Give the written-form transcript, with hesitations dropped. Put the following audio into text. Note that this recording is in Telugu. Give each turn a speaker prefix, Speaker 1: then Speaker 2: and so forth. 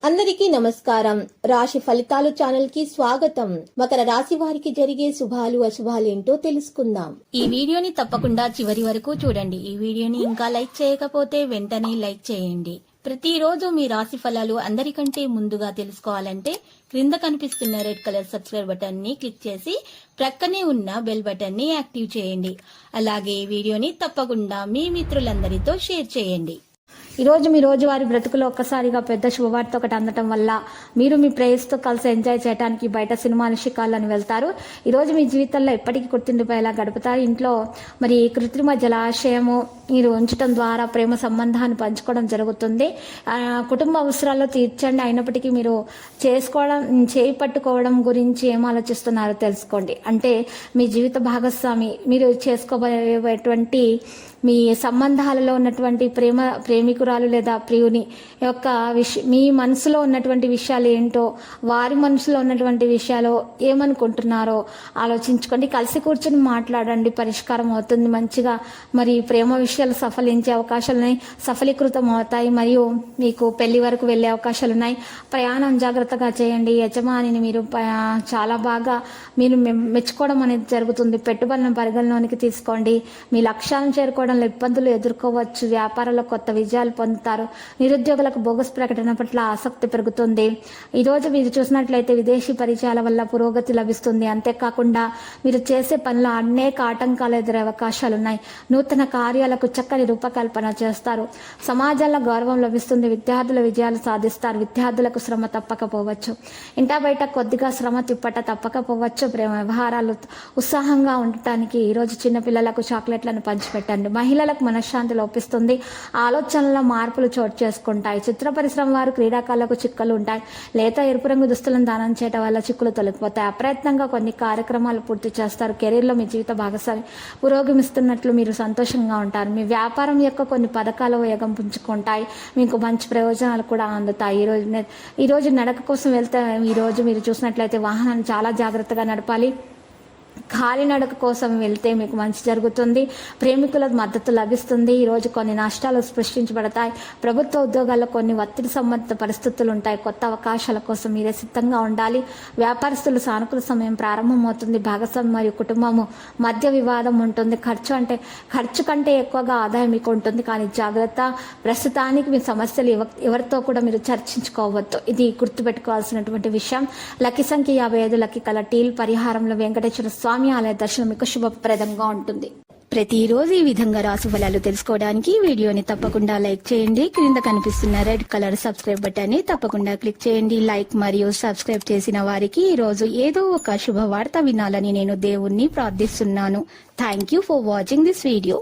Speaker 1: అందరికీ నమస్కారం. రాశి ఫలితాలు ఛానల్ కి స్వాగతం. మకర రాశి వారికి జరిగే శుభాలు అశుభాలు ఏంటో తెలుసుకుందాం.
Speaker 2: ఈ వీడియోని తప్పకుండా చివరి వరకు చూడండి. ఈ వీడియోని ఇంకా లైక్ చేయకపోతే వెంటనే లైక్ చేయండి. ప్రతిరోజు మీ రాశి ఫలాలు అందరికంటే ముందుగా తెలుసుకోవాలంటే క్రింద కనిపిస్తున్న రెడ్ కలర్ సబ్స్క్రైబ్ బటన్ ని క్లిక్ చేసి ప్రక్కనే ఉన్న బెల్ బటన్ ని యాక్టివ్ చేయండి. అలాగే ఈ వీడియోని తప్పకుండా మీ మిత్రులందరితో షేర్ చేయండి.
Speaker 3: ఈరోజు మీ రోజువారి బ్రతుకులో ఒక్కసారిగా పెద్ద శుభవార్త ఒకటి అందటం వల్ల మీరు మీ ప్రేయస్తో కలిసి ఎంజాయ్ చేయడానికి బయట సినిమాలు షికార్లని వెళ్తారు. ఈరోజు మీ జీవితంలో ఎప్పటికీ గుర్తుండిపోయేలా గడుపుతారు. ఇంట్లో మరి కృత్రిమ జలాశయము మీరు ఉంచడం ద్వారా ప్రేమ సంబంధాన్ని పంచుకోవడం జరుగుతుంది. కుటుంబ అవసరాల్లో తీర్చండి. అయినప్పటికీ మీరు చేయి పట్టుకోవడం గురించి ఏం ఆలోచిస్తున్నారో తెలుసుకోండి. అంటే మీ జీవిత భాగస్వామి మీరు చేసుకోబోయేటువంటి మీ సంబంధాలలో ఉన్నటువంటి ప్రేమికురాలు లేదా ప్రియుని యొక్క మీ మనసులో ఉన్నటువంటి విషయాలు ఏంటో, వారి మనసులో ఉన్నటువంటి విషయాలు ఏమనుకుంటున్నారో ఆలోచించుకోండి. కలిసి కూర్చొని మాట్లాడండి, పరిష్కారం అవుతుంది. మంచిగా మరి ప్రేమ విషయాలు సఫలించే అవకాశాలు ఉన్నాయి, సఫలీకృతం అవుతాయి. మరియు మీకు పెళ్లి వరకు వెళ్లే అవకాశాలు ఉన్నాయి. ప్రయాణం జాగ్రత్తగా చేయండి. యజమానిని మీరు చాలా బాగా మీరు మెచ్చుకోవడం అనేది జరుగుతుంది. పెట్టుబడులను పరిగణలోనికి తీసుకోండి. మీ లక్ష్యాలను చేరుకోవడం ఇబ్బందులు ఎదుర్కోవచ్చు. వ్యాపారంలో కొత్త విజయాలు పొందుతారు. నిరుద్యోగులకు బోగస్ ప్రకటన పట్ల ఆసక్తి పెరుగుతుంది. ఈరోజు మీరు చూసినట్లయితే విదేశీ పరిచయాల వల్ల పురోగతి లభిస్తుంది. అంతేకాకుండా మీరు చేసే పనిలో అనేక ఆటంకాలు ఎదురే అవకాశాలు ఉన్నాయి. నూతన కార్యాలకు చక్కని రూపకల్పన చేస్తారు. సమాజంలో గౌరవం లభిస్తుంది. విద్యార్థుల విజయాలు సాధిస్తారు. విద్యార్థులకు శ్రమ తప్పకపోవచ్చు. ఇంటా బయట కొద్దిగా శ్రమ తిప్పట తప్పకపోవచ్చు. ప్రేమ వ్యవహారాలు ఉత్సాహంగా ఉండటానికి ఈరోజు చిన్నపిల్లలకు చాక్లెట్లను పంచిపెట్టండి. మహిళలకు మనశ్శాంతి లోపిస్తుంది. ఆలోచనల మార్పులు చోటు చేసుకుంటాయి. చిత్ర పరిశ్రమ వారు క్రీడాకారులకు చిక్కులు ఉంటాయి. లేత ఎరుపు రంగు దుస్తులను దానం చేయడం వల్ల చిక్కులు తొలగిపోతాయి. అప్రయత్నంగా కొన్ని కార్యక్రమాలు పూర్తి చేస్తారు. కెరీర్లో మీ జీవిత భాగస్వామి పురోగమిస్తున్నట్లు మీరు సంతోషంగా ఉంటారు. మీ వ్యాపారం యొక్క కొన్ని పథకాలు వేగం పుంజుకుంటాయి. మీకు మంచి ప్రయోజనాలు కూడా అందుతాయి. ఈరోజు నడక కోసం వెళ్తే ఈరోజు మీరు చూసినట్లయితే వాహనాన్ని చాలా జాగ్రత్తగా నడపాలి. కాలినడక కోసం వెళ్తే మీకు మంచి జరుగుతుంది. ప్రేమికుల మద్దతు లభిస్తుంది. ఈరోజు కొన్ని నష్టాలు సృష్టించబడతాయి. ప్రభుత్వ ఉద్యోగాల్లో కొన్ని ఒత్తిడి సంబంధిత పరిస్థితులు ఉంటాయి. కొత్త అవకాశాల కోసం మీరే సిద్ధంగా ఉండాలి. వ్యాపారస్తులు సానుకూల సమయం ప్రారంభమవుతుంది. భాగస్వామి మరియు కుటుంబము మధ్య వివాదం ఉంటుంది. ఖర్చు కంటే ఎక్కువగా ఆదాయం మీకు ఉంటుంది. కానీ జాగ్రత్త, ప్రస్తుతానికి మీ సమస్యలు ఎవరితో కూడా మీరు చర్చించుకోవద్దు. ఇది గుర్తుపెట్టుకోవాల్సినటువంటి విషయం. లక్కీ సంఖ్య 55. Lucky colour teal. పరిహారంలో వెంకటేశ్వర స్వామి ఆలయ దర్శనం మీకు శుభప్రదంగా ఉంటుంది.
Speaker 2: ప్రతిరోజు ఈ విధంగా రాశి ఫలాలు తెలుసుకోవడానికి వీడియోని తప్పకుండా లైక్ చేయండి. క్రింద కనిపిస్తున్న రెడ్ కలర్ సబ్స్క్రైబ్ బటన్ ని తప్పకుండా క్లిక్ చేయండి. లైక్ మరియు సబ్స్క్రైబ్ చేసిన వారికి ఈ రోజు ఏదో ఒక శుభవార్త వినాలని నేను దేవుణ్ణి ప్రార్థిస్తున్నాను. Thank you for watching this video.